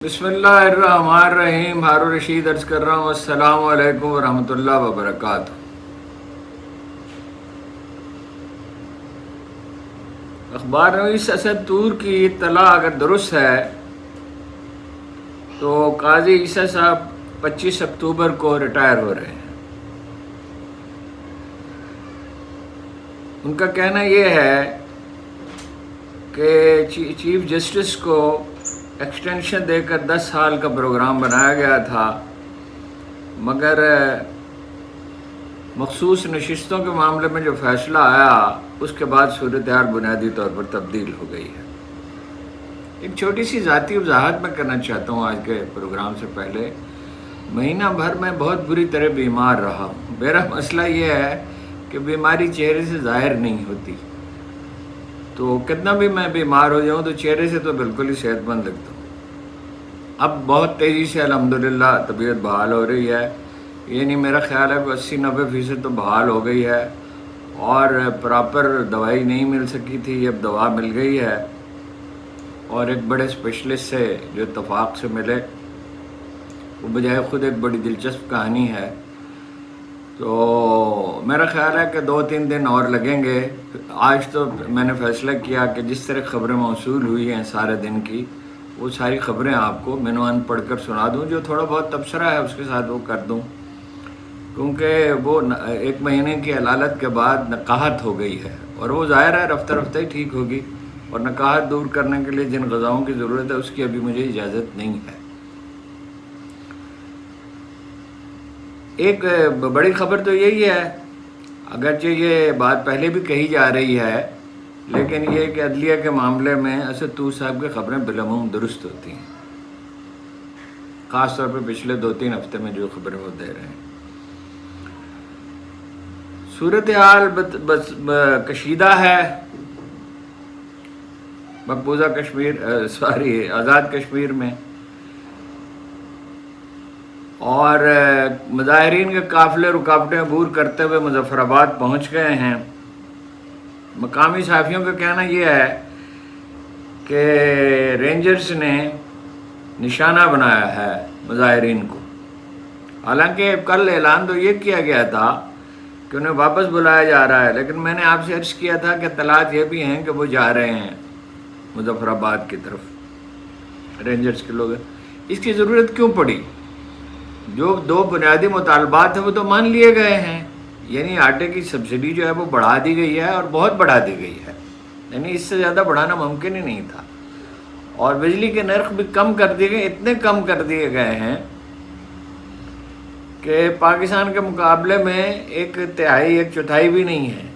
بسم اللہ الرحمن الرحیم. ہارون رشید عرض کر رہا ہوں. السلام علیکم ورحمۃ اللہ وبرکاتہ. اخبار نویس اسد طور کی اطلاع اگر درست ہے تو قاضی عیسیٰ صاحب 25 اکتوبر کو ریٹائر ہو رہے ہیں. ان کا کہنا یہ ہے کہ چیف جسٹس کو ایکسٹینشن دے کر 10 سال کا پروگرام بنایا گیا تھا، مگر مخصوص نشستوں کے معاملے میں جو فیصلہ آیا اس کے بعد صورتحال بنیادی طور پر تبدیل ہو گئی ہے. ایک چھوٹی سی ذاتی وضاحت میں کرنا چاہتا ہوں. آج کے پروگرام سے پہلے مہینہ بھر میں بہت بری طرح بیمار رہا ہوں. میرا مسئلہ یہ ہے کہ بیماری چہرے سے ظاہر نہیں ہوتی، تو کتنا بھی میں بیمار ہو جاؤں تو چہرے سے تو بالکل ہی صحت مند لگتا ہوں. اب بہت تیزی سے الحمدللہ طبیعت بحال ہو رہی ہے. یعنی میرا خیال ہے کہ 80-90% تو بحال ہو گئی ہے، اور پراپر دوائی نہیں مل سکی تھی، اب دوا مل گئی ہے، اور ایک بڑے اسپیشلسٹ سے جو اتفاق سے ملے، وہ بجائے خود ایک بڑی دلچسپ کہانی ہے. تو میرا خیال ہے کہ 2-3 دن اور لگیں گے. آج تو میں نے فیصلہ کیا کہ جس طرح خبریں موصول ہوئی ہیں سارے دن کی، وہ ساری خبریں آپ کو عنوان پڑھ کر سنا دوں. جو تھوڑا بہت تبصرہ ہے اس کے ساتھ وہ کر دوں، کیونکہ وہ 1 مہینے کی علالت کے بعد نقاہت ہو گئی ہے، اور وہ ظاہر ہے رفتہ رفتہ ہی ٹھیک ہوگی. اور نقاہت دور کرنے کے لیے جن غذاؤں کی ضرورت ہے اس کی ابھی مجھے اجازت نہیں ہے. ایک بڑی خبر تو یہی ہے، اگرچہ یہ بات پہلے بھی کہی جا رہی ہے، لیکن یہ کہ عدلیہ کے معاملے میں اسد طور صاحب کی خبریں بالعموم درست ہوتی ہیں، خاص طور پہ پچھلے 2-3 ہفتے میں جو خبریں وہ دے رہے ہیں. صورتحال کشیدہ ہے مقبوضہ آزاد کشمیر میں، اور مظاہرین کے قافلے رکاوٹیں عبور کرتے ہوئے مظفر آباد پہنچ گئے ہیں. مقامی صحافیوں کا کہنا یہ ہے کہ رینجرز نے نشانہ بنایا ہے مظاہرین کو. حالانکہ کل اعلان تو یہ کیا گیا تھا کہ انہیں واپس بلایا جا رہا ہے، لیکن میں نے آپ سے عرض کیا تھا کہ اطلاعات یہ بھی ہیں کہ وہ جا رہے ہیں مظفر آباد کی طرف، رینجرز کے لوگ. اس کی ضرورت کیوں پڑی؟ جو 2 بنیادی مطالبات ہیں وہ تو مان لیے گئے ہیں. یعنی آٹے کی سبسڈی جو ہے وہ بڑھا دی گئی ہے، اور بہت بڑھا دی گئی ہے، یعنی اس سے زیادہ بڑھانا ممکن ہی نہیں تھا. اور بجلی کے نرخ بھی کم کر دیے گئے، اتنے کم کر دیے گئے ہیں کہ پاکستان کے مقابلے میں 1/4 بھی نہیں ہے.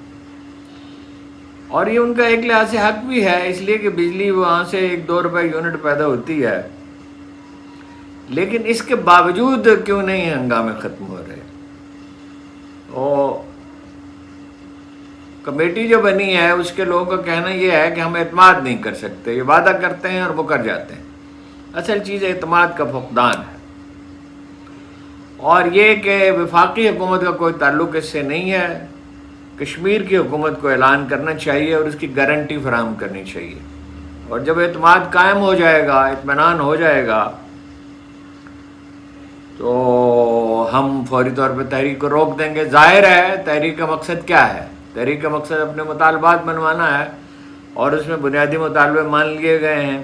اور یہ ان کا ایک لحاظ سے حق بھی ہے، اس لیے کہ بجلی وہاں سے 1-2 روپے یونٹ پیدا ہوتی ہے. لیکن اس کے باوجود کیوں نہیں ہنگامے ختم ہو رہے؟ اور کمیٹی جو بنی ہے اس کے لوگوں کا کہنا یہ ہے کہ ہم اعتماد نہیں کر سکتے، یہ وعدہ کرتے ہیں اور وہ کر جاتے ہیں. اصل چیز اعتماد کا فقدان ہے، اور یہ کہ وفاقی حکومت کا کوئی تعلق اس سے نہیں ہے. کشمیر کی حکومت کو اعلان کرنا چاہیے اور اس کی گارنٹی فراہم کرنی چاہیے، اور جب اعتماد قائم ہو جائے گا، اطمینان ہو جائے گا، تو ہم فوری طور پہ تحریک کو روک دیں گے. ظاہر ہے تحریک کا مقصد کیا ہے؟ تحریک کا مقصد اپنے مطالبات منوانا ہے، اور اس میں بنیادی مطالبے مان لیے گئے ہیں،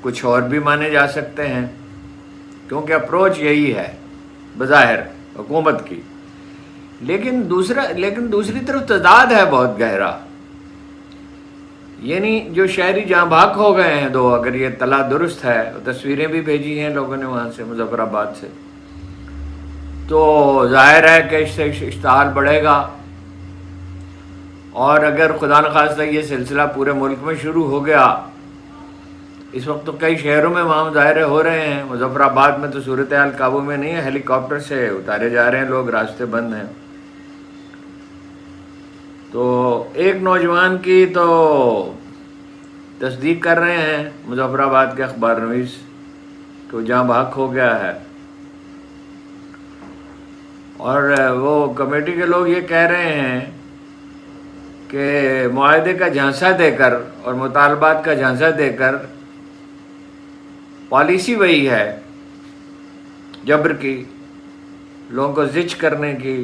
کچھ اور بھی مانے جا سکتے ہیں، کیونکہ اپروچ یہی ہے بظاہر حکومت کی. لیکن دوسری طرف تضاد ہے بہت گہرا. یعنی جو شہری جہاں بھاگ ہو گئے ہیں 2، اگر یہ اطلاع درست ہے، تصویریں بھی بھیجی ہیں لوگوں نے وہاں سے، مظفر آباد سے، تو ظاہر ہے کہ اس سے اشتعال بڑھے گا. اور اگر خدا نخواستہ یہ سلسلہ پورے ملک میں شروع ہو گیا، اس وقت تو کئی شہروں میں وہاں مظاہرے ہو رہے ہیں، مظفر آباد میں تو صورتحال قابو میں نہیں ہے، ہیلی کاپٹر سے اتارے جا رہے ہیں لوگ، راستے بند ہیں. تو ایک نوجوان کی تو تصدیق کر رہے ہیں مظفر آباد کے اخبار نویس کہ وہ جہاں بھاگ ہو گیا ہے، اور وہ کمیٹی کے لوگ یہ کہہ رہے ہیں کہ معاہدے کا جھانسا دے کر اور مطالبات کا جھانسا دے کر پالیسی وہی ہے جبر کی، لوگوں کو زچ کرنے کی،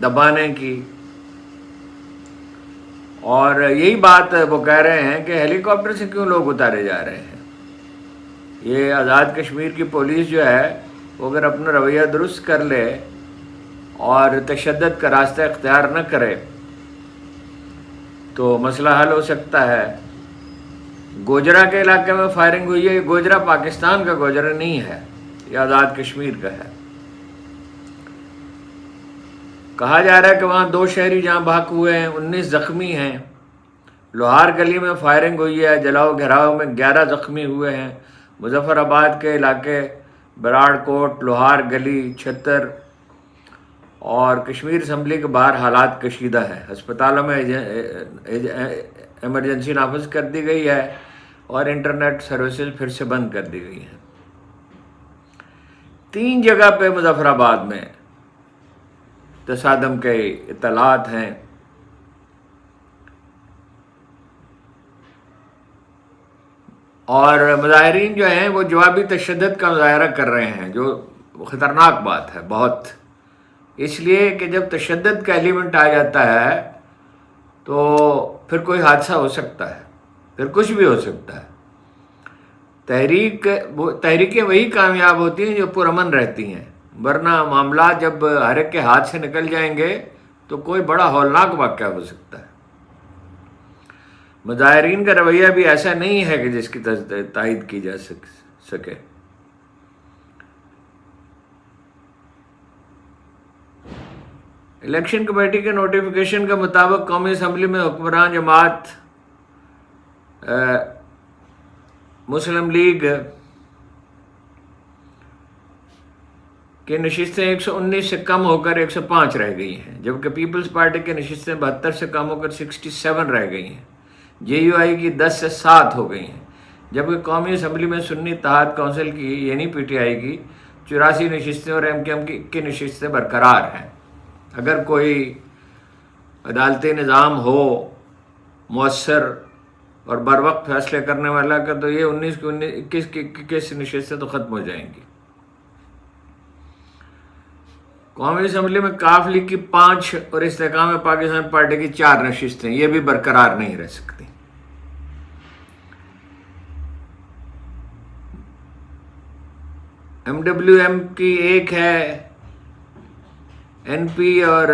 دبانے کی. اور یہی بات وہ کہہ رہے ہیں کہ ہیلی کاپٹر سے کیوں لوگ اتارے جا رہے ہیں. یہ آزاد کشمیر کی پولیس جو ہے وہ اگر اپنا رویہ درست کر لے اور تشدد کا راستہ اختیار نہ کرے تو مسئلہ حل ہو سکتا ہے. گوجرا کے علاقے میں فائرنگ ہوئی ہے. یہ گوجرا پاکستان کا گوجرا نہیں ہے، یہ آزاد کشمیر کا ہے. کہا جا رہا ہے کہ وہاں 2 شہری جہاں بحق ہوئے ہیں، 19 زخمی ہیں. لوہار گلی میں فائرنگ ہوئی ہے، جلاؤ گھیراؤ میں 11 زخمی ہوئے ہیں. مظفر آباد کے علاقے براڑ کوٹ، لوہار گلی، چھتر اور کشمیر اسمبلی کے باہر حالات کشیدہ ہیں. ہسپتالوں میں ایمرجنسی نافذ کر دی گئی ہے اور انٹرنیٹ سروسز پھر سے بند کر دی گئی ہیں. 3 جگہ پہ مظفر آباد میں تصادم کے اطلاعات ہیں. اور مظاہرین جو ہیں وہ جوابی تشدد کا مظاہرہ کر رہے ہیں، جو خطرناک بات ہے بہت. اس لیے کہ جب تشدد کا ایلیمنٹ آ جاتا ہے تو پھر کوئی حادثہ ہو سکتا ہے، پھر کچھ بھی ہو سکتا ہے. تحریکیں وہی کامیاب ہوتی ہیں جو پرامن رہتی ہیں، ورنہ معاملات جب ہر ایک کے ہاتھ سے نکل جائیں گے تو کوئی بڑا ہولناک واقعہ ہو سکتا ہے. مظاہرین کا رویہ بھی ایسا نہیں ہے کہ جس کی تائید کی جا سکے. الیکشن کمیٹی کے نوٹیفیکیشن کے مطابق قومی اسمبلی میں حکمران جماعت مسلم لیگ کی نشستیں 119 سے کم ہو کر 105 رہ گئی ہیں، جبکہ پیپلز پارٹی کی نشستیں 72 سے کم ہو کر 67 رہ گئی ہیں. جے یو آئی کی 10 سے 7 ہو گئی ہیں، جبکہ قومی اسمبلی میں سنی اتحاد کونسل کی یعنی پی ٹی آئی کی 84 نشستیں اور ایم کیو ایم کی نشستیں برقرار ہیں. اگر کوئی عدالتی نظام ہو مؤثر اور بر وقت فیصلے کرنے والا کا تو یہ 19 کی 21 نشستیں تو ختم ہو جائیں گی. قومی اسمبلی میں کاف لیگ کی 5 اور استحکام پاکستان پارٹی کی 4 نشستیں یہ بھی برقرار نہیں رہ سکتی. ایم ڈبلیو ایم کی 1 ہے، این پی اور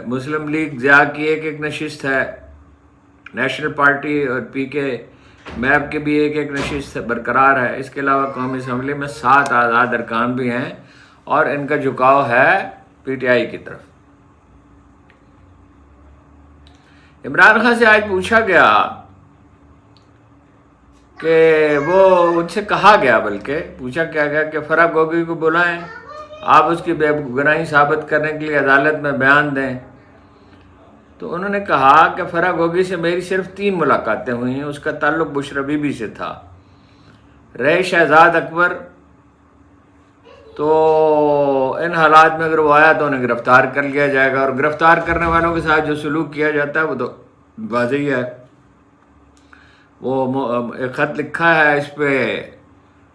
مسلم لیگ ضیاء کی ایک نشست ہے. نیشنل پارٹی اور پی کے میپ کے بھی ایک نشست برقرار ہے. اس کے علاوہ قومی اسمبلی میں 7 آزاد ارکان بھی ہیں اور ان کا جھکاؤ ہے پی ٹی آئی کی طرف. عمران خان سے آج پوچھا گیا کہ وہ ان سے کہا گیا، بلکہ پوچھا کیا گیا کہ فرح گوگی کو بلائیں، آپ اس کی بے گناہی ثابت کرنے کے لیے عدالت میں بیان دیں. تو انہوں نے کہا کہ فرح گوگی سے میری صرف 3 ملاقاتیں ہوئی ہیں، اس کا تعلق بشرا بی بی سے تھا. رہے شہزاد اکبر تو ان حالات میں اگر وہ آیا تو انہیں گرفتار کر لیا جائے گا، اور گرفتار کرنے والوں کے ساتھ جو سلوک کیا جاتا ہے وہ تو واضح ہے. وہ ایک خط لکھا ہے اس پہ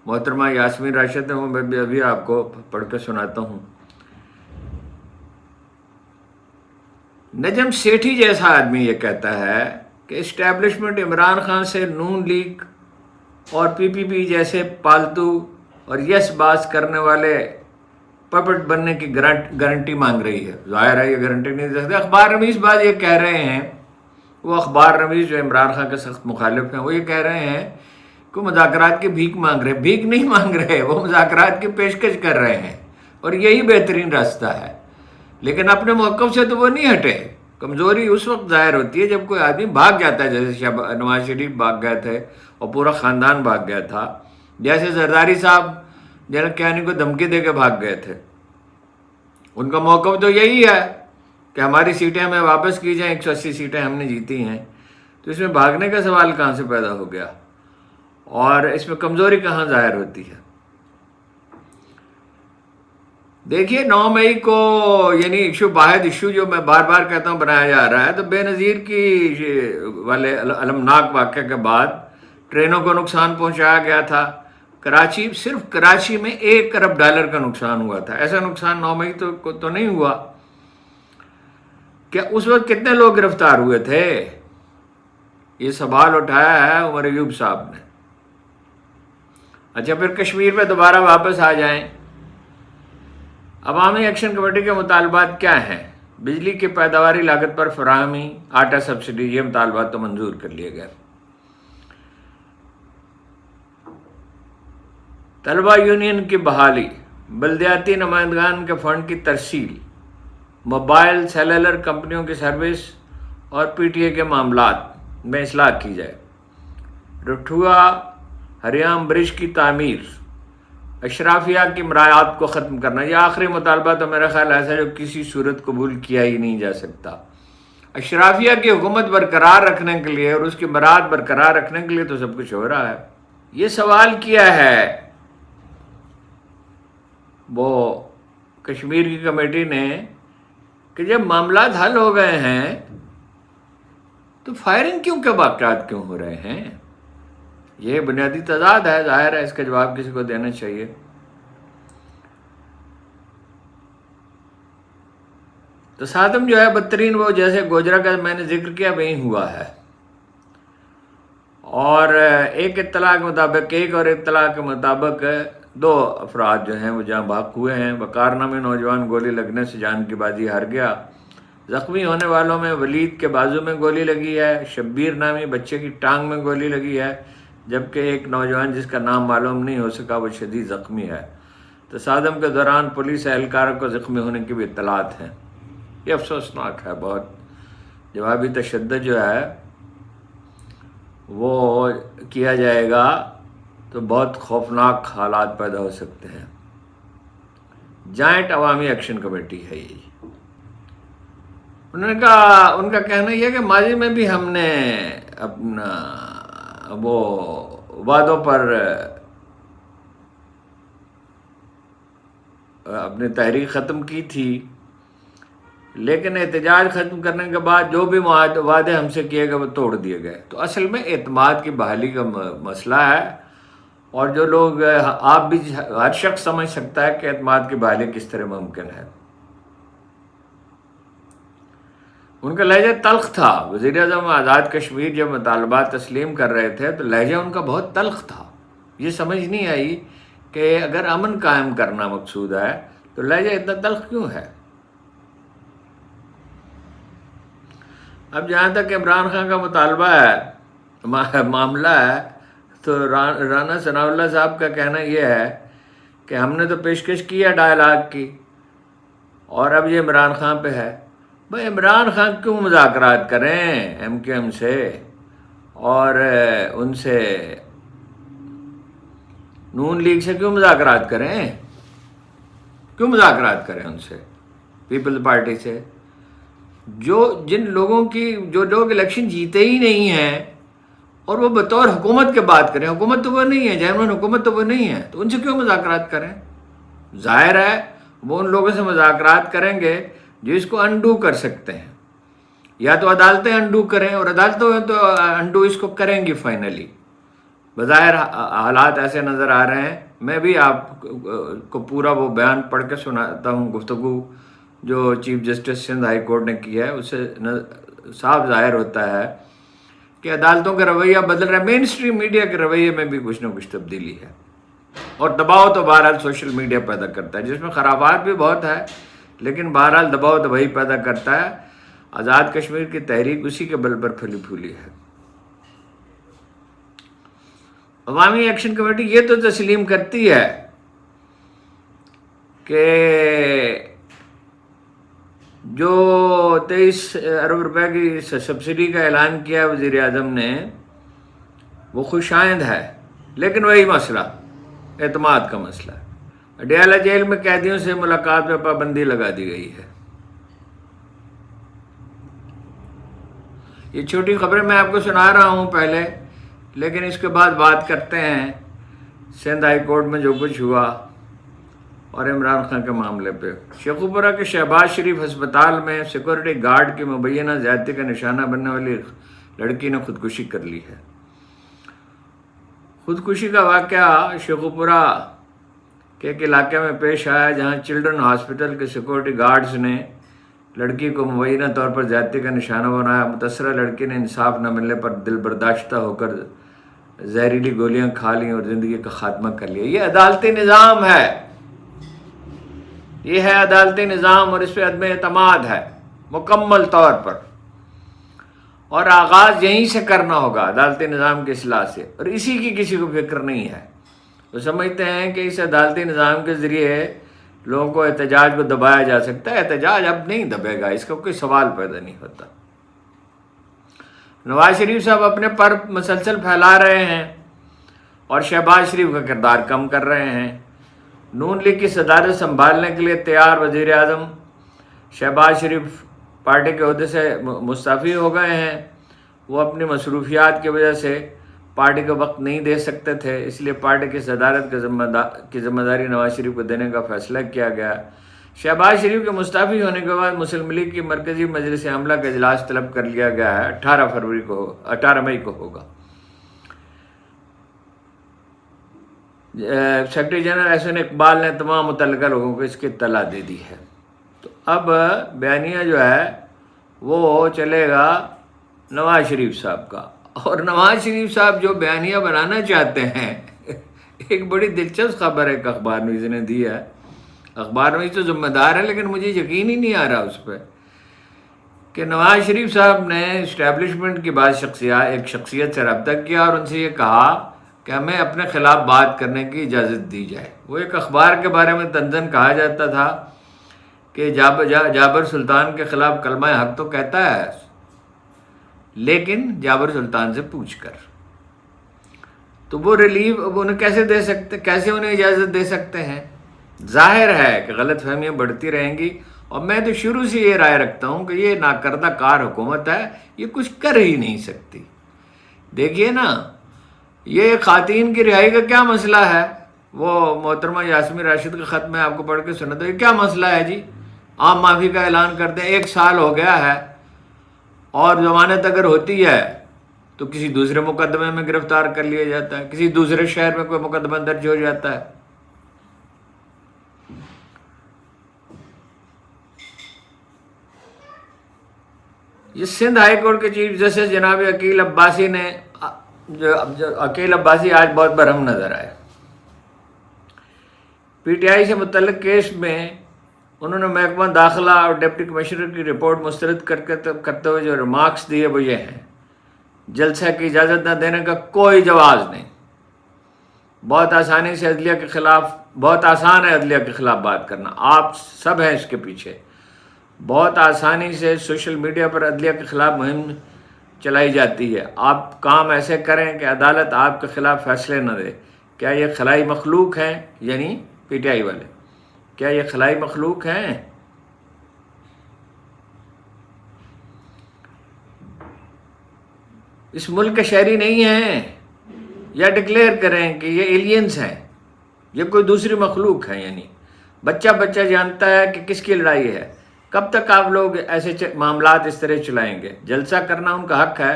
محترمہ یاسمین راشد نے، وہ میں بھی ابھی آپ کو پڑھ کے سناتا ہوں. نجم سیٹھی جیسا آدمی یہ کہتا ہے کہ اسٹیبلشمنٹ عمران خان سے نون لیگ اور پی پی پی جیسے پالتو اور یس باز کرنے والے پپٹ بننے کی گارنٹی مانگ رہی ہے. ظاہر ہے یہ گارنٹی نہیں دے سکتے. اخبار رمیز باز یہ کہہ رہے ہیں، وہ اخبار رمیز جو عمران خان کے سخت مخالف ہیں، وہ یہ کہہ رہے ہیں کہ مذاکرات کی بھیک مانگ رہے. بھیک نہیں مانگ رہے، وہ مذاکرات کی پیشکش کر رہے ہیں اور یہی بہترین راستہ ہے. لیکن اپنے موقف سے تو وہ نہیں ہٹے. کمزوری اس وقت ظاہر ہوتی ہے جب کوئی آدمی بھاگ جاتا ہے، جیسے نواز شریف بھاگ گئے تھے اور پورا خاندان بھاگ گیا تھا، جیسے زرداری صاحب جنرل کیانی کو دھمکی دے کے بھاگ گئے تھے. ان کا موقف تو یہی ہے کہ ہماری سیٹیں ہمیں واپس کی جائیں، 180 سیٹیں ہم نے جیتی ہیں. تو اس میں بھاگنے کا سوال کہاں سے پیدا ہو گیا اور اس میں کمزوری کہاں ظاہر ہوتی ہے؟ دیکھیے 9 مئی کو یعنی ایشو واحد ایشو جو میں بار بار کہتا ہوں بنایا جا رہا ہے، تو بے نظیر کی والے المناک واقعے کے بعد ٹرینوں کو نقصان پہنچایا گیا تھا. کراچی، صرف کراچی میں $1 ارب کا نقصان ہوا تھا. ایسا نقصان 9 مئی تو نہیں ہوا. کیا اس وقت کتنے لوگ گرفتار ہوئے تھے؟ یہ سوال اٹھایا ہے عمر ایوب صاحب نے. اچھا، پھر کشمیر پہ دوبارہ واپس آ جائیں. عوامی ایکشن کمیٹی کے مطالبات کیا ہیں؟ بجلی کی پیداواری لاگت پر فراہمی، آٹا سبسڈی، یہ مطالبات تو منظور کر لیے گئے. طلبہ یونین کی بحالی، بلدیاتی نمائندگان کے فنڈ کی ترسیل، موبائل سیلولر کمپنیوں کی سروس اور پی ٹی اے کے معاملات میں اصلاح کی جائے. رٹھوا ہریام برج کی تعمیر، اشرافیہ کی مراعات کو ختم کرنا. یہ آخری مطالبہ تو میرا خیال ایسا جو کسی صورت قبول کیا ہی نہیں جا سکتا. اشرافیہ کی حکومت برقرار رکھنے کے لیے اور اس کی مراعات برقرار رکھنے کے لیے تو سب کچھ ہو رہا ہے. یہ سوال کیا ہے وہ کشمیر کی کمیٹی نے کہ جب معاملات حل ہو گئے ہیں تو فائرنگ کیوں کے واقعات کیوں ہو رہے ہیں؟ یہ بنیادی تضاد ہے. ظاہر ہے اس کا جواب کسی کو دینا چاہیے. تصادم جو ہے بدترین وہ جیسے گوجرا کا میں نے ذکر کیا وہیں ہوا ہے. اور ایک اطلاع کے مطابق 2 افراد جو ہیں وہ جہاں بحق ہوئے ہیں. وقارنہ میں نوجوان گولی لگنے سے جان کی بازی ہار گیا. زخمی ہونے والوں میں ولید کے بازو میں گولی لگی ہے، شبیر نامی بچے کی ٹانگ میں گولی لگی ہے، جبکہ ایک نوجوان جس کا نام معلوم نہیں ہو سکا وہ شدید زخمی ہے. تصادم کے دوران پولیس اہلکار کو زخمی ہونے کی بھی اطلاعات ہیں. یہ افسوسناک ہے بہت. جوابی تشدد جو ہے وہ کیا جائے گا تو بہت خوفناک حالات پیدا ہو سکتے ہیں. جوائنٹ عوامی ایکشن کمیٹی ہے یہ. ان کا کہنا یہ ہے کہ ماضی میں بھی ہم نے اپنا وہ وعدوں پر اپنی تحریک ختم کی تھی، لیکن احتجاج ختم کرنے کے بعد جو بھی وعدے ہم سے کیے گئے وہ توڑ دیے گئے. تو اصل میں اعتماد کی بحالی کا مسئلہ ہے. اور جو لوگ آپ بھی ہر شخص سمجھ سکتا ہے کہ اعتماد کی بحالی کس طرح ممکن ہے. ان کا لہجہ تلخ تھا. وزیر اعظم آزاد کشمیر جب مطالبات تسلیم کر رہے تھے تو لہجہ ان کا بہت تلخ تھا. یہ سمجھ نہیں آئی کہ اگر امن قائم کرنا مقصود ہے تو لہجہ اتنا تلخ کیوں ہے. اب جہاں تک عمران خان کا مطالبہ ہے، معاملہ ہے، تو رانا ثناء اللہ صاحب کا کہنا یہ ہے کہ ہم نے تو پیشکش کی ہے ڈائیلاگ کی اور اب یہ عمران خان پہ ہے. بھائی عمران خان کیوں مذاکرات کریں ایم کیو ایم سے اور ان سے نون لیگ سے کیوں مذاکرات کریں؟ کیوں مذاکرات کریں ان سے، پیپلز پارٹی سے؟ جن لوگوں کی جو لوگ الیکشن جیتے ہی نہیں ہیں اور وہ بطور حکومت کے بات کریں. حکومت تو وہ نہیں ہے، جنرل حکومت تو وہ نہیں ہے، تو ان سے کیوں مذاکرات کریں؟ ظاہر ہے وہ ان لوگوں سے مذاکرات کریں گے جو اس کو انڈو کر سکتے ہیں. یا تو عدالتیں انڈو کریں، اور عدالتیں تو انڈو اس کو کریں گی فائنلی. بظاہر حالات ایسے نظر آ رہے ہیں. میں بھی آپ کو پورا وہ بیان پڑھ کے سناتا ہوں، گفتگو جو chief justice Sindh high court نے کی ہے، اس سے صاف ظاہر ہوتا ہے کہ عدالتوں کا رویہ بدل رہا ہے. مین اسٹریم میڈیا کے رویے میں بھی کچھ نہ کچھ تبدیلی ہے. اور دباؤ تو بہرحال سوشل میڈیا پیدا کرتا ہے، جس میں خرابات بھی بہت ہے، لیکن بہرحال دباؤ تو وہی پیدا کرتا ہے. آزاد کشمیر کی تحریک اسی کے بل پر پھلی پھولی ہے. عوامی ایکشن کمیٹی یہ تو تسلیم کرتی ہے کہ جو 23 ارب روپے کی سبسڈی کا اعلان کیا وزیر اعظم نے وہ خوش آئند ہے، لیکن وہی مسئلہ اعتماد کا مسئلہ. اڈیالہ جیل میں قیدیوں سے ملاقات پہ پابندی لگا دی گئی ہے. یہ چھوٹی خبریں میں آپ کو سنا رہا ہوں پہلے، لیکن اس کے بعد بات کرتے ہیں سندھ ہائی کورٹ میں جو کچھ ہوا اور عمران خان کے معاملے پہ. شیخوپورہ کے شہباز شریف ہسپتال میں سیکورٹی گارڈ کی مبینہ زیادتی کا نشانہ بننے والی لڑکی نے خودکشی کر لی ہے. خودکشی کا واقعہ شیخوپورہ کے ایک علاقے میں پیش آیا جہاں چلڈرن ہاسپٹل کے سیکورٹی گارڈز نے لڑکی کو مبینہ طور پر زیادتی کا نشانہ بنایا۔ متاثرہ لڑکی نے انصاف نہ ملنے پر دل برداشتہ ہو کر زہریلی گولیاں کھا لیں اور زندگی کا خاتمہ کر لیا۔ یہ عدالتی نظام ہے، یہ ہے عدالتی نظام، اور اس پہ عدم اعتماد ہے مکمل طور پر، اور آغاز یہیں سے کرنا ہوگا عدالتی نظام کی اصلاح سے، اور اسی کی کسی کو فکر نہیں ہے۔ وہ سمجھتے ہیں کہ اس عدالتی نظام کے ذریعے لوگوں کو احتجاج کو دبایا جا سکتا ہے۔ احتجاج اب نہیں دبے گا، اس کا کوئی سوال پیدا نہیں ہوتا۔ نواز شریف صاحب اپنے پر مسلسل پھیلا رہے ہیں اور شہباز شریف کا کردار کم کر رہے ہیں۔ نون لیگ کی صدارت سنبھالنے کے لیے تیار وزیر اعظم شہباز شریف پارٹی کے عہدے سے مستعفی ہو گئے ہیں۔ وہ اپنی مصروفیات کی وجہ سے پارٹی کو وقت نہیں دے سکتے تھے، اس لیے پارٹی کی صدارت کی ذمہ داری نواز شریف کو دینے کا فیصلہ کیا گیا۔ شہباز شریف کے مستعفی ہونے کے بعد مسلم لیگ کی مرکزی مجلس عملہ کا اجلاس طلب کر لیا گیا ہے، 18 مئی کو ہوگا۔ سیکرٹری جنرل احسن اقبال نے تمام متعلقہ لوگوں کو اس کی اطلاع دے دی ہے۔ تو اب بیانیہ جو ہے وہ چلے گا نواز شریف صاحب کا، اور نواز شریف صاحب جو بیانیہ بنانا چاہتے ہیں ایک بڑی دلچسپ خبر ایک اخبار نویز نے دی ہے۔ اخبار نویز تو ذمہ دار ہے، لیکن مجھے یقین ہی نہیں آ رہا اس پہ کہ نواز شریف صاحب نے اسٹیبلشمنٹ کی ایک شخصیت سے رابطہ کیا اور ان سے یہ کہا کہ ہمیں اپنے خلاف بات کرنے کی اجازت دی جائے۔ وہ ایک اخبار کے بارے میں تنزن کہا جاتا تھا کہ جابر سلطان کے خلاف کلمہ حق تو کہتا ہے، لیکن جابر سلطان سے پوچھ کر، تو وہ ریلیف انہیں کیسے انہیں اجازت دے سکتے ہیں؟ ظاہر ہے کہ غلط فہمیاں بڑھتی رہیں گی، اور میں تو شروع سے یہ رائے رکھتا ہوں کہ یہ ناکردہ کار حکومت ہے، یہ کچھ کر ہی نہیں سکتی۔ دیکھیے نا، یہ خواتین کی رہائی کا کیا مسئلہ ہے؟ وہ محترمہ یاسمین راشد کا خط میں آپ کو پڑھ کے سنا دو، یہ کیا مسئلہ ہے جی؟ عام معافی کا اعلان کر دیں، 1 سال ہو گیا ہے، اور ضمانت اگر ہوتی ہے تو کسی دوسرے مقدمے میں گرفتار کر لیا جاتا ہے، کسی دوسرے شہر میں کوئی مقدمہ درج ہو جاتا ہے۔ یہ سندھ ہائی کورٹ کے چیف جسٹس جناب عقیل عباسی نے عقیل عباسی آج بہت برہم نظر آئے۔ پی ٹی آئی سے متعلق کیس میں انہوں نے محکمہ داخلہ اور ڈپٹی کمشنر کی رپورٹ مسترد کرتے ہوئے جو ریمارکس دیے وہ یہ ہیں: جلسہ کی اجازت نہ دینے کا کوئی جواز نہیں، بہت آسان ہے عدلیہ کے خلاف بات کرنا، آپ سب ہیں اس کے پیچھے۔ بہت آسانی سے سوشل میڈیا پر عدلیہ کے خلاف مہم چلائی جاتی ہے، آپ کام ایسے کریں کہ عدالت آپ کے خلاف فیصلے نہ دے۔ کیا یہ خلائی مخلوق ہیں؟ یعنی پی ٹی آئی والے، کیا یہ خلائی مخلوق ہیں؟ اس ملک کے شہری نہیں ہیں، یا ڈکلیئر کریں کہ یہ ایلینز ہیں، یہ کوئی دوسری مخلوق ہے۔ یعنی بچہ جانتا ہے کہ کس کی لڑائی ہے۔ کب تک آپ لوگ ایسے معاملات اس طرح چلائیں گے؟ جلسہ کرنا ان کا حق ہے،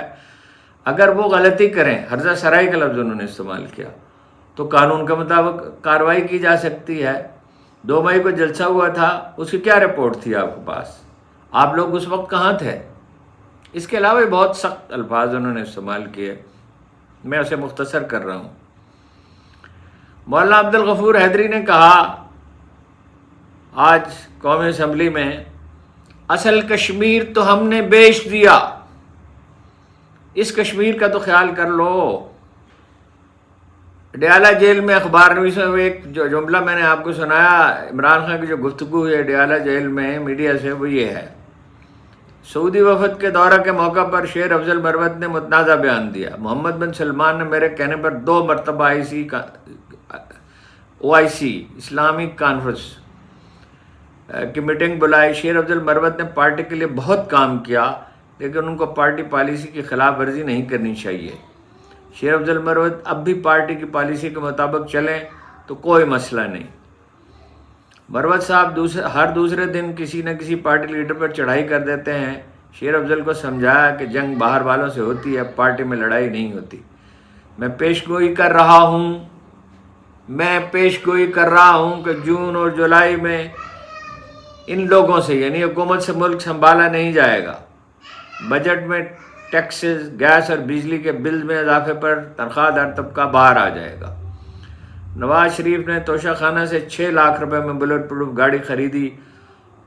اگر وہ غلطی کریں، ہرزہ سرائی کا لفظ انہوں نے استعمال کیا، تو قانون کے مطابق کارروائی کی جا سکتی ہے۔ 2 مئی کو جلسہ ہوا تھا، اس کی کیا رپورٹ تھی آپ کے پاس؟ آپ لوگ اس وقت کہاں تھے؟ اس کے علاوہ بہت سخت الفاظ انہوں نے استعمال کیے، میں اسے مختصر کر رہا ہوں۔ مولانا عبدالغفور حیدری نے کہا آج قومی اسمبلی میں، اصل کشمیر تو ہم نے بیچ دیا، اس کشمیر کا تو خیال کر لو۔ ڈیالہ جیل میں اخبار نویسوں میں ایک جو جملہ میں نے آپ کو سنایا، عمران خان کی جو گفتگو ہے ڈیالہ جیل میں میڈیا سے، وہ یہ ہے: سعودی وفد کے دورہ کے موقع پر شیر افضل مروت نے متنازع بیان دیا۔ محمد بن سلمان نے میرے کہنے پر 2 مرتبہ OIC اسلامک کانفرنس کی میٹنگ بلائی۔ شیر افضل مروت نے پارٹی کے لیے بہت کام کیا، لیکن ان کو پارٹی پالیسی کی خلاف ورزی نہیں کرنی چاہیے۔ شیر افضل مروت اب بھی پارٹی کی پالیسی کے مطابق چلیں تو کوئی مسئلہ نہیں۔ مروت صاحب ہر دوسرے دن کسی نہ کسی پارٹی لیڈر پر چڑھائی کر دیتے ہیں۔ شیر افضل کو سمجھایا کہ جنگ باہر والوں سے ہوتی ہے، پارٹی میں لڑائی نہیں ہوتی۔ میں پیش گوئی کر رہا ہوں کہ جون اور جولائی میں ان لوگوں سے یعنی حکومت سے ملک سنبھالا نہیں جائے گا۔ بجٹ میں ٹیکسز، گیس اور بجلی کے بل میں اضافے پر تنخواہ دار طبقہ باہر آ جائے گا۔ نواز شریف نے توشہ خانہ سے 6 لاکھ روپے میں بلٹ پروف گاڑی خریدی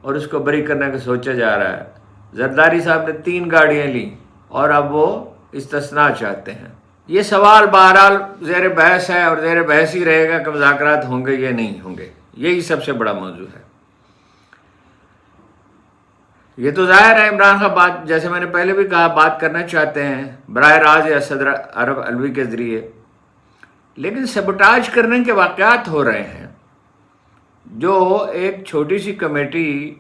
اور اس کو بری کرنے کا سوچا جا رہا ہے۔ زرداری صاحب نے 3 گاڑیاں لیں اور اب وہ استثناء چاہتے ہیں۔ یہ سوال بہرحال زیر بحث ہے اور زیر بحث ہی رہے گا کہ مذاکرات ہوں گے یا نہیں ہوں گے، یہی سب سے بڑا موضوع ہے۔ یہ تو ظاہر ہے عمران خان بات، جیسے میں نے پہلے بھی کہا، بات کرنا چاہتے ہیں براہ راست یا صدر عرب الوی کے ذریعے، لیکن سبوٹاج کرنے کے واقعات ہو رہے ہیں۔ جو ایک چھوٹی سی کمیٹی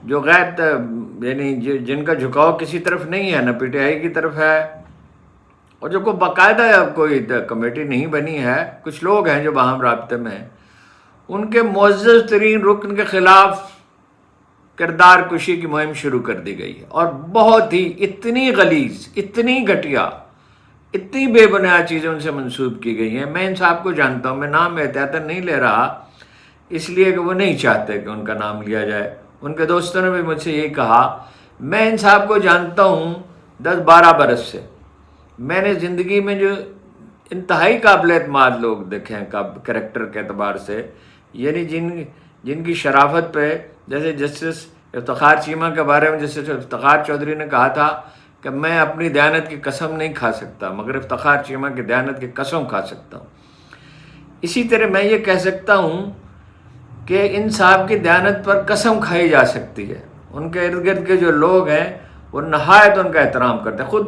جو غیر یعنی جن کا جھکاؤ کسی طرف نہیں ہے، نہ پی ٹی آئی کی طرف ہے، اور جو کوئی باقاعدہ کوئی کمیٹی نہیں بنی ہے، کچھ لوگ ہیں جو باہم رابطے میں ہیں، ان کے معزز ترین رکن کے خلاف کردار کشی کی مہم شروع کر دی گئی ہے، اور بہت ہی اتنی غلیظ، اتنی گھٹیا، اتنی بے بنیاد چیزیں ان سے منسوب کی گئی ہیں۔ میں ان صاحب کو جانتا ہوں، میں نام احتیاطاً نہیں لے رہا اس لیے کہ وہ نہیں چاہتے کہ ان کا نام لیا جائے۔ ان کے دوستوں نے بھی مجھ سے یہی کہا۔ میں ان صاحب کو جانتا ہوں 10-12 برس سے۔ میں نے زندگی میں جو انتہائی قابل اعتماد لوگ دیکھے ہیں کریکٹر کے اعتبار سے، یعنی جن کی شرافت پہ، جیسے جسٹس افتخار چیمہ کے بارے میں جسٹس افتخار چودھری نے کہا تھا کہ میں اپنی دیانت کی قسم نہیں کھا سکتا مگر افتخار چیمہ کی دیانت کی قسم کھا سکتا ہوں۔ اسی طرح میں یہ کہہ سکتا ہوں کہ ان صاحب کی دیانت پر قسم کھائی جا سکتی ہے۔ ان کے ارد گرد کے جو لوگ ہیں وہ نہایت ان کا احترام کرتے ہیں۔ خود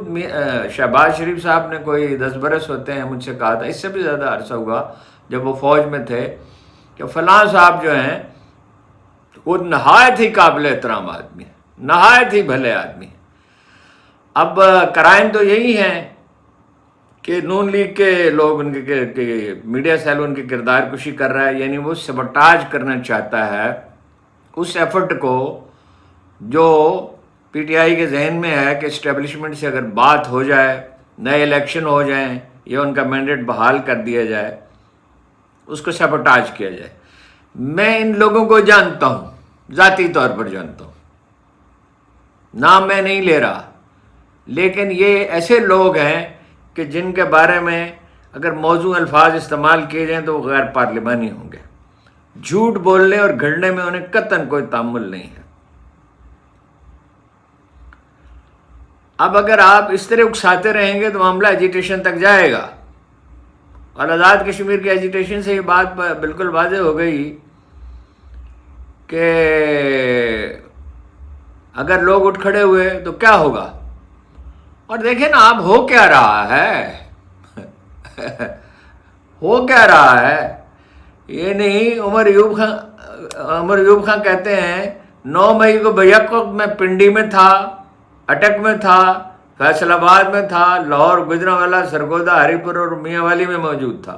شہباز شریف صاحب نے کوئی 10 برس ہوتے ہیں مجھ سے کہا تھا، اس سے بھی زیادہ عرصہ ہوا جب وہ فوج میں تھے، کہ فلاں صاحب جو ہیں وہ نہایت ہی قابل احترام آدمی ہیں، نہایت ہی بھلے آدمی ہیں۔ اب کرائم تو یہی ہیں کہ نون لیگ کے لوگ، ان کے میڈیا سیل ان کی کردار کشی کر رہا ہے، یعنی وہ سبوٹاج کرنا چاہتا ہے اس ایفرٹ کو جو پی ٹی آئی کے ذہن میں ہے کہ اسٹیبلشمنٹ سے اگر بات ہو جائے، نئے الیکشن ہو جائیں یا ان کا مینڈیٹ بحال کر دیا جائے، اس کو سبوٹاج کیا جائے۔ میں ان لوگوں کو جانتا ہوں، ذاتی طور پر جانتا ہوں، نام میں نہیں لے رہا، لیکن یہ ایسے لوگ ہیں کہ جن کے بارے میں اگر موضوع الفاظ استعمال کیے جائیں تو وہ غیر پارلیمانی ہوں گے۔ جھوٹ بولنے اور گھڑنے میں انہیں قطعاً کوئی تعامل نہیں ہے۔ اب اگر آپ اس طرح اکساتے رہیں گے تو معاملہ ایجیٹیشن تک جائے گا، اور آزاد کشمیر کی ایجیٹیشن سے یہ بات بالکل واضح ہو گئی کہ اگر لوگ اٹھ کھڑے ہوئے تو کیا ہوگا۔ اور دیکھیں نا آپ ہو کیا رہا ہے ہو کیا رہا ہے یہ نہیں۔ عمر ایوب خان کہتے ہیں 9 مئی کو بیک وقت میں پنڈی میں تھا، اٹک میں تھا، فیصل آباد میں تھا، لاہور، گجرانوالہ، سرگودا، ہری پور اور میاں والی میں موجود تھا۔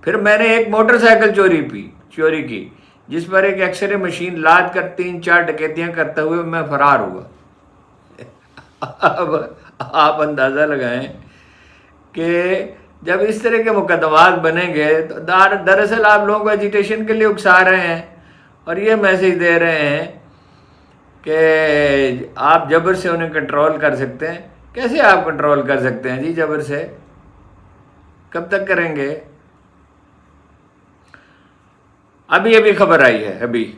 پھر میں نے ایک موٹر سائیکل چوری کی جس پر ایک ایکس رے مشین لاد کر 3-4 ڈکیتیاں کرتے ہوئے میں فرار ہوا۔ اب آپ اندازہ لگائیں کہ جب اس طرح کے مقدمات بنیں گے تو دراصل آپ لوگوں کو ایجیٹیشن کے لیے اکسا رہے ہیں اور یہ میسیج دے رہے ہیں کہ آپ جبر سے انہیں کنٹرول کر سکتے ہیں۔ کیسے آپ کنٹرول کر سکتے ہیں جی جبر سے؟ کب تک کریں گے؟ ابھی خبر آئی ہے، ابھی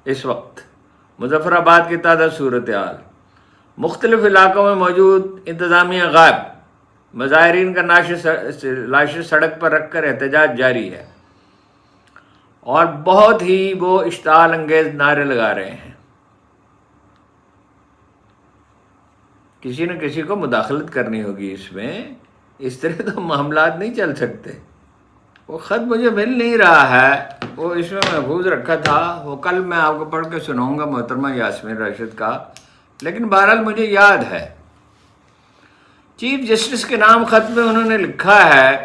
اس وقت مظفر آباد کی تازہ صورتحال، مختلف علاقوں میں موجود انتظامیہ غائب، مظاہرین کا لاشیں سڑک پر رکھ کر احتجاج جاری ہے، اور بہت ہی وہ اشتعال انگیز نعرے لگا رہے ہیں۔ کسی نہ کسی کو مداخلت کرنی ہوگی اس میں، اس طرح تو معاملات نہیں چل سکتے۔ وہ خط مجھے مل نہیں رہا ہے، وہ اس میں محفوظ رکھا تھا، وہ کل میں آپ کو پڑھ کے سناؤں گا محترمہ یاسمین راشد کا، لیکن بہرحال مجھے یاد ہے چیف جسٹس کے نام خط میں انہوں نے لکھا ہے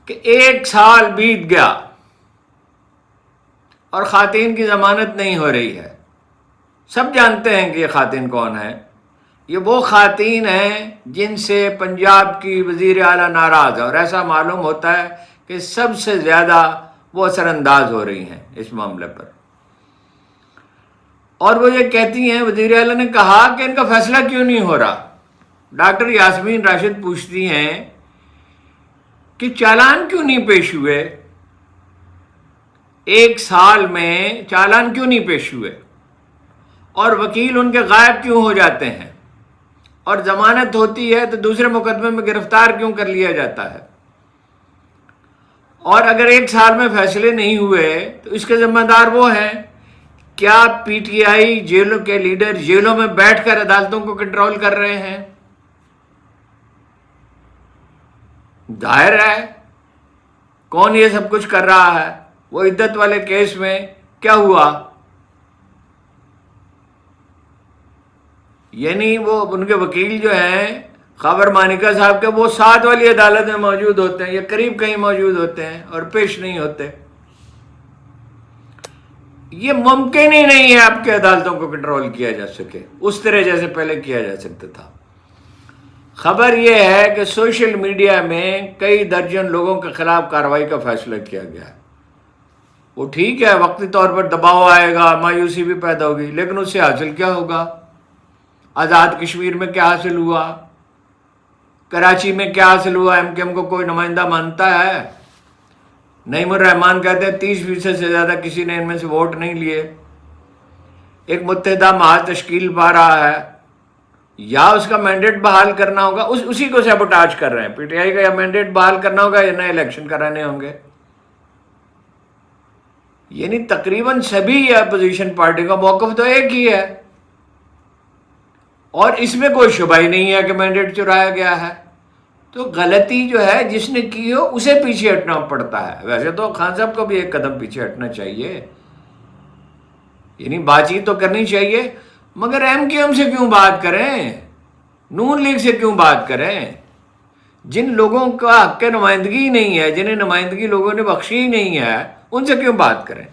کہ 1 سال بیت گیا اور خواتین کی ضمانت نہیں ہو رہی ہے۔ سب جانتے ہیں کہ یہ خواتین کون ہے، یہ وہ خواتین ہیں جن سے پنجاب کی وزیر اعلیٰ ناراض ہے، اور ایسا معلوم ہوتا ہے کہ سب سے زیادہ وہ اثر انداز ہو رہی ہیں اس معاملے پر۔ اور وہ یہ کہتی ہیں، وزیر اعلیٰ نے کہا کہ ان کا فیصلہ کیوں نہیں ہو رہا۔ ڈاکٹر یاسمین راشد پوچھتی ہیں کہ چالان کیوں نہیں پیش ہوئے، ایک سال میں چالان کیوں نہیں پیش ہوئے، اور وکیل ان کے غائب کیوں ہو جاتے ہیں، اور ضمانت ہوتی ہے تو دوسرے مقدمے میں گرفتار کیوں کر لیا جاتا ہے، اور اگر ایک سال میں فیصلے نہیں ہوئے تو اس کے ذمہ دار وہ ہیں۔ کیا پی ٹی آئی جیلوں کے لیڈر جیلوں میں بیٹھ کر عدالتوں کو کنٹرول کر رہے ہیں؟ ظاہر ہے کون یہ سب کچھ کر رہا ہے۔ وہ عدت والے کیس میں کیا ہوا، یعنی وہ ان کے وکیل جو ہیں خاور مانیکا صاحب کے، وہ 7 والی عدالت میں موجود ہوتے ہیں یا قریب کہیں موجود ہوتے ہیں اور پیش نہیں ہوتے۔ یہ ممکن ہی نہیں ہے آپ کے عدالتوں کو کنٹرول کیا جا سکے اس طرح جیسے پہلے کیا جا سکتا تھا۔ خبر یہ ہے کہ سوشل میڈیا میں کئی درجن لوگوں کے خلاف کارروائی کا فیصلہ کیا گیا ہے۔ وہ ٹھیک ہے، وقتی طور پر دباؤ آئے گا، مایوسی بھی پیدا ہوگی، لیکن اس سے حاصل کیا ہوگا؟ آزاد کشمیر میں کیا حاصل ہوا؟ کراچی میں کیا حاصل ہوا؟ ایم کیو ایم کو کوئی نمائندہ مانتا ہے؟ نعیم الرحمان کہتے ہیں 30% سے زیادہ کسی نے ان میں سے ووٹ نہیں لیے۔ ایک متحدہ محاذ تشکیل پا رہا ہے، یا اس کا مینڈیٹ بحال کرنا ہوگا، اسی کو سیبوٹاج کر رہے ہیں۔ پی ٹی آئی کا یا مینڈیٹ بحال کرنا ہوگا یا نئے الیکشن کرانے ہوں گے۔ یعنی تقریباً سبھی اپوزیشن پارٹی کا موقف تو ایک ہی ہے، اور اس میں کوئی شبہ ہی نہیں ہے کہ مینڈیٹ چرایا گیا ہے۔ تو غلطی جو ہے جس نے کی ہو اسے پیچھے ہٹنا پڑتا ہے۔ ویسے تو خان صاحب کو بھی ایک قدم پیچھے ہٹنا چاہیے، یعنی بات چیت تو کرنی چاہیے، مگر ایم کیو ایم سے کیوں بات کریں، نون لیگ سے کیوں بات کریں؟ جن لوگوں کا حق نمائندگی نہیں ہے، جنہیں نمائندگی لوگوں نے بخشی ہی نہیں ہے، ان سے کیوں بات کریں؟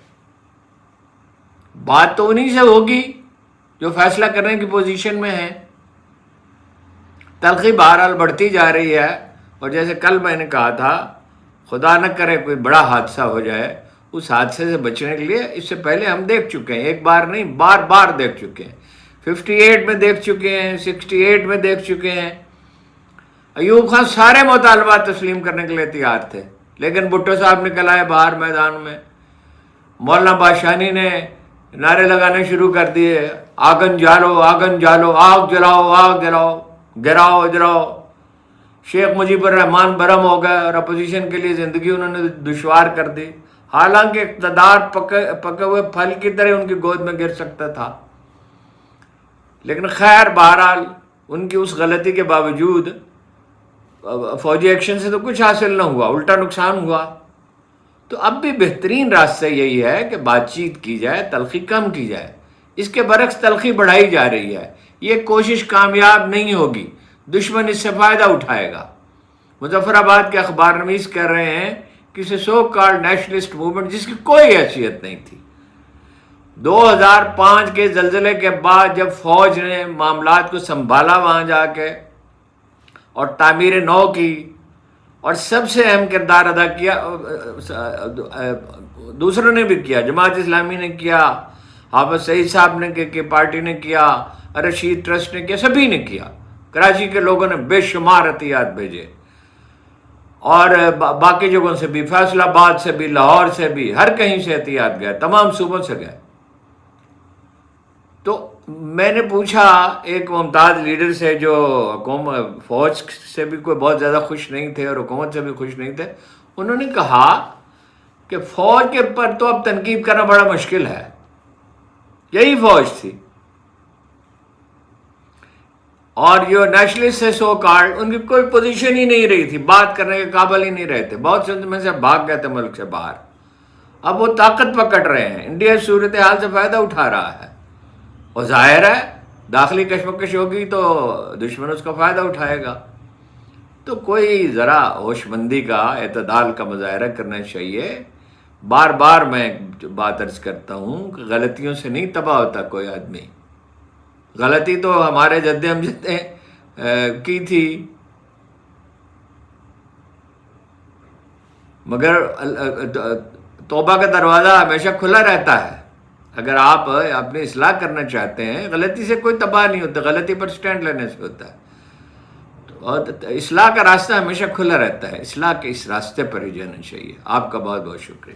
بات تو انہی سے ہوگی جو فیصلہ کرنے کی پوزیشن میں ہیں۔ تلخی بہرحال بڑھتی جا رہی ہے، اور جیسے کل میں نے کہا تھا، خدا نہ کرے کوئی بڑا حادثہ ہو جائے، اس حادثے سے بچنے کے لیے اس سے پہلے ہم دیکھ چکے ہیں، ایک بار نہیں بار بار دیکھ چکے ہیں۔ 58 میں دیکھ چکے ہیں، 68 میں دیکھ چکے ہیں۔ ایوب خان سارے مطالبات تسلیم کرنے کے لیے تیار تھے، لیکن بھٹو صاحب نکل آئے باہر میدان میں، مولانا بادشاہی نے نعرے لگانے شروع کر دیے، آگن جالو آگن جالو، آگ جلاؤ آگ جلاؤ، گراؤ جلاؤ۔ شیخ مجیب الرحمان برہم ہو گئے اور اپوزیشن کے لیے زندگی انہوں نے دشوار کر دی، حالانکہ اقتدار پکے ہوئے پھل کی طرح ان کی گود میں گر سکتا تھا۔ لیکن خیر بہرحال ان کی اس غلطی کے باوجود فوجی ایکشن سے تو کچھ حاصل نہ ہوا، الٹا نقصان ہوا۔ تو اب بھی بہترین راستہ یہی ہے کہ بات چیت کی جائے، تلخی کم کی جائے۔ اس کے برعکس تلخی بڑھائی جا رہی ہے، یہ کوشش کامیاب نہیں ہوگی، دشمن اس سے فائدہ اٹھائے گا۔ مظفر آباد کے اخبار نویس کہہ رہے ہیں کسی سو کالڈ نیشنلسٹ موومنٹ جس کی کوئی حیثیت نہیں تھی، 2005 کے زلزلے کے بعد جب فوج نے معاملات کو سنبھالا وہاں جا کے اور تعمیر نو کی، اور سب سے اہم کردار ادا کیا دوسروں نے بھی کیا، جماعت اسلامی نے کیا، حافظ سعید صاحب نے کی پارٹی نے کیا، رشید ٹرسٹ نے کیا، سبھی نے کیا۔ کراچی کے لوگوں نے بے شمار عطیات بھیجے، اور باقی جگہوں سے بھی، فیصل آباد سے بھی، لاہور سے بھی، ہر کہیں سے عطیات گئے، تمام صوبوں سے گئے۔ تو میں نے پوچھا ایک ممتاز لیڈر سے جو فوج سے بھی کوئی بہت زیادہ خوش نہیں تھے اور حکومت سے بھی خوش نہیں تھے، انہوں نے کہا کہ فوج کے پر تو اب تنقید کرنا بڑا مشکل ہے، یہی فوج تھی، اور جو نیشنلسٹ سے سو کارڈ ان کی کوئی پوزیشن ہی نہیں رہی تھی، بات کرنے کے قابل ہی نہیں رہے تھے، بہت سے میں سے بھاگ گئے تھے ملک سے باہر۔ اب وہ طاقت پکڑ رہے ہیں، انڈیا صورتحال سے فائدہ اٹھا رہا ہے، اور ظاہر ہے داخلی کشمکش ہوگی تو دشمن اس کا فائدہ اٹھائے گا۔ تو کوئی ذرا ہوش مندی کا، اعتدال کا مظاہرہ کرنا چاہیے۔ بار بار میں بات عرض کرتا ہوں کہ غلطیوں سے نہیں تباہ ہوتا کوئی آدمی، غلطی تو ہمارے جد امجد نے کی تھی، مگر توبہ کا دروازہ ہمیشہ کھلا رہتا ہے. اگر آپ اپنی اصلاح کرنا چاہتے ہیں، غلطی سے کوئی تباہ نہیں ہوتا، غلطی پر سٹینڈ لینے سے ہوتا ہے. اور اصلاح کا راستہ ہمیشہ کھلا رہتا ہے، اصلاح کے اس راستے پر ہی جانا چاہیے. آپ کا بہت بہت شکریہ.